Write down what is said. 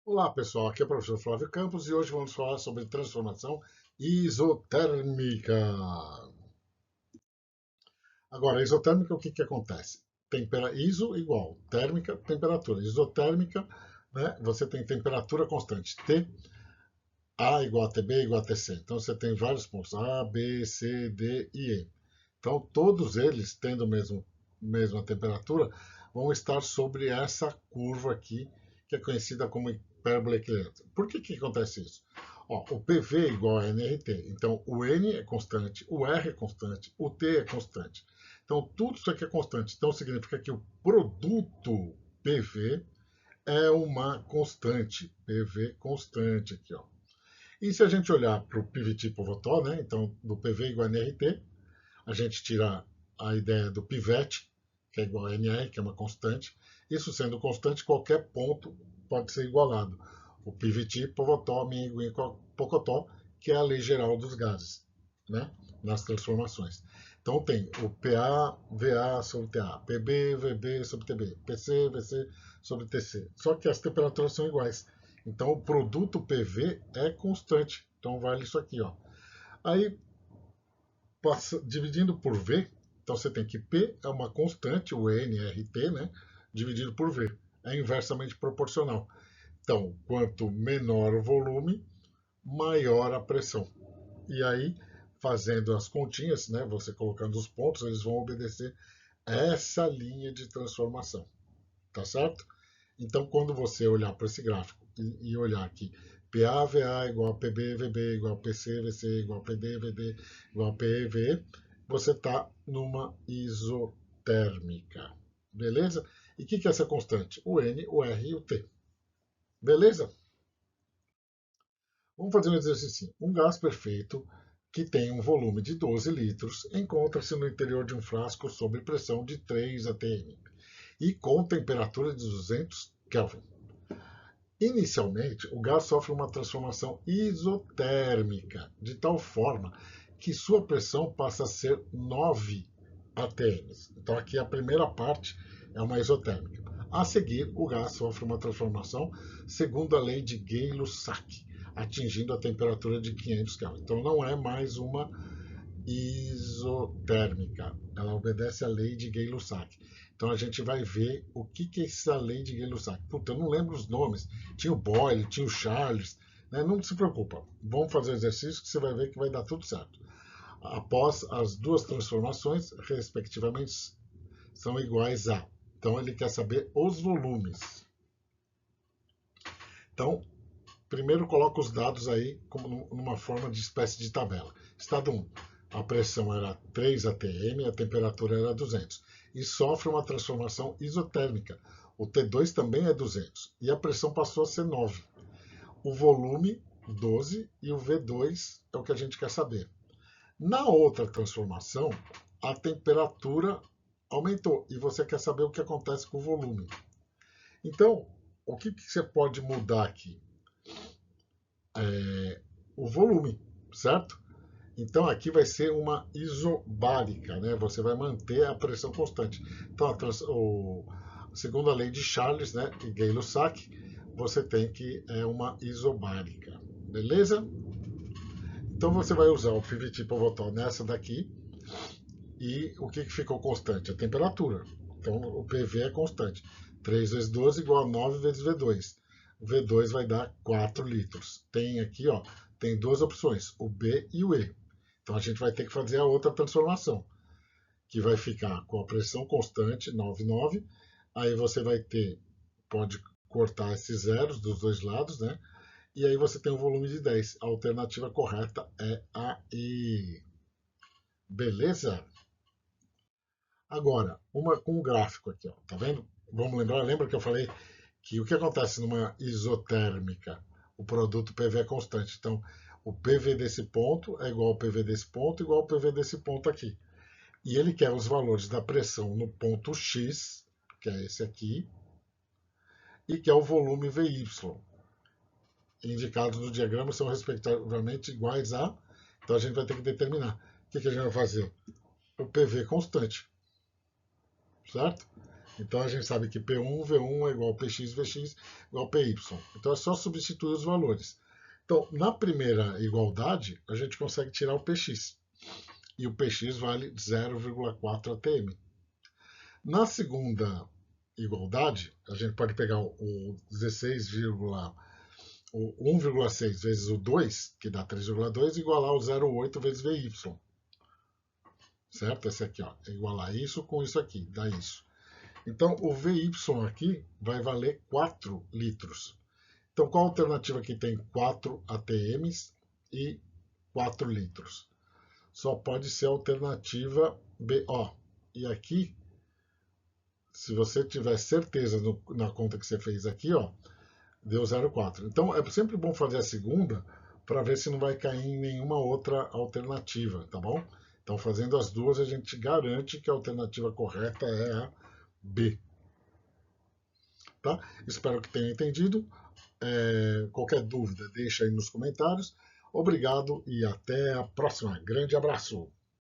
Olá pessoal, aqui é o professor Flávio Campos e hoje vamos falar sobre transformação isotérmica. Agora, isotérmica, o que acontece? Iso igual, térmica, temperatura. Isotérmica, né, você tem temperatura constante, T, A igual a TB igual a TC. Então você tem vários pontos, A, B, C, D e E. Então todos eles, tendo a mesma temperatura, vão estar sobre essa curva aqui, que é conhecida como hipérbola equilátera. Por que acontece isso? Ó, o PV é igual a nRT, então o N é constante, o R é constante, o T é constante. Então tudo isso aqui é constante, então significa que o produto PV é uma constante, PV constante aqui, ó. E se a gente olhar para o PVT Povotó, né, então do PV igual a nRT, a gente tira a ideia do pivete, que é igual a NR, que é uma constante. Isso sendo constante, qualquer ponto pode ser igualado. O pivete, povotó, minguim, pocotó, que é a lei geral dos gases, né? Nas transformações. Então tem o PA, VA sobre TA, PB, VB sobre TB, PC, VC sobre TC. Só que as temperaturas são iguais. Então o produto PV é constante. Então vale isso aqui, ó. Aí dividindo por V, então você tem que P é uma constante, o nRT, né? Dividido por V. É inversamente proporcional. Então, quanto menor o volume, maior a pressão. E aí, fazendo as continhas, né? Você colocando os pontos, eles vão obedecer essa linha de transformação. Tá certo? Então, quando você olhar para esse gráfico e olhar aqui, PA/VA igual a PB/VB igual a PC/VC igual a PD/VD igual a PE/VE, você está numa isotérmica. Beleza? E o que é essa constante? O N, o R e o T. Beleza? Vamos fazer um exercício. Um gás perfeito que tem um volume de 12 litros encontra-se no interior de um frasco sob pressão de 3 atm e com temperatura de 200 Kelvin. Inicialmente, o gás sofre uma transformação isotérmica, de tal forma que sua pressão passa a ser 9 atm. Então, aqui a primeira parte é uma isotérmica. A seguir, o gás sofre uma transformação segundo a lei de Gay-Lussac, atingindo a temperatura de 500 Kelvin. Então, não é mais uma isotérmica. Ela obedece à lei de Gay-Lussac. Então a gente vai ver o que é essa lei de Gay-Lussac. Puta, eu não lembro os nomes. Tinha o Boyle, tinha o Charles. Né? Não se preocupa. Vamos fazer o exercício que você vai ver que vai dar tudo certo. Após as duas transformações, respectivamente, são iguais a. Então ele quer saber os volumes. Então, primeiro coloca os dados aí como numa forma de espécie de tabela. Estado 1. A pressão era 3 atm, a temperatura era 200. E sofre uma transformação isotérmica. O T2 também é 200. E a pressão passou a ser 9. O volume, 12. E o V2 é o que a gente quer saber. Na outra transformação, a temperatura aumentou. E você quer saber o que acontece com o volume. Então, o que você pode mudar aqui? O volume, certo? Então aqui vai ser uma isobárica, né? Você vai manter a pressão constante. Então, segundo a lei de Charles, né, e Gay-Lussac, você tem que é uma isobárica, beleza? Então você vai usar o pivot pivotal nessa daqui e o que ficou constante? A temperatura. Então o PV é constante. 3 vezes 12 igual a 9 vezes V2. O V2 vai dar 4 litros. Tem aqui, ó, tem duas opções, o B e o E. Então a gente vai ter que fazer a outra transformação, que vai ficar com a pressão constante, 9,9. Aí você vai ter, pode cortar esses zeros dos dois lados, né? E aí você tem um volume de 10. A alternativa correta é a E. Beleza? Agora, uma com um gráfico aqui, ó, tá vendo? Vamos lembrar, lembra que eu falei que o que acontece numa isotérmica? O produto PV é constante. Então, o PV desse ponto é igual ao PV desse ponto, igual ao PV desse ponto aqui. E ele quer os valores da pressão no ponto X, que é esse aqui, e que é o volume VY. Indicados no diagrama são respectivamente iguais a. Então a gente vai ter que determinar. O que a gente vai fazer? O PV constante, certo? Então a gente sabe que P1, V1 é igual a PX, VX igual a PY. Então é só substituir os valores. Então, na primeira igualdade, a gente consegue tirar o PX. E o PX vale 0,4 atm. Na segunda igualdade, a gente pode pegar o 16, o 1,6 vezes o 2, que dá 3,2, e igualar o 0,8 vezes VY. Certo? Esse aqui, ó, igualar isso com isso aqui, dá isso. Então, o VY aqui vai valer 4 litros. Então, qual a alternativa que tem 4 ATMs e 4 litros? Só pode ser a alternativa BO. E aqui, se você tiver certeza na conta que você fez aqui, ó, deu 0,4. Então, é sempre bom fazer a segunda para ver se não vai cair em nenhuma outra alternativa, tá bom? Então, fazendo as duas, a gente garante que a alternativa correta é a B. Tá? Espero que tenha entendido. Qualquer dúvida, deixa aí nos comentários. Obrigado e até a próxima. Grande abraço!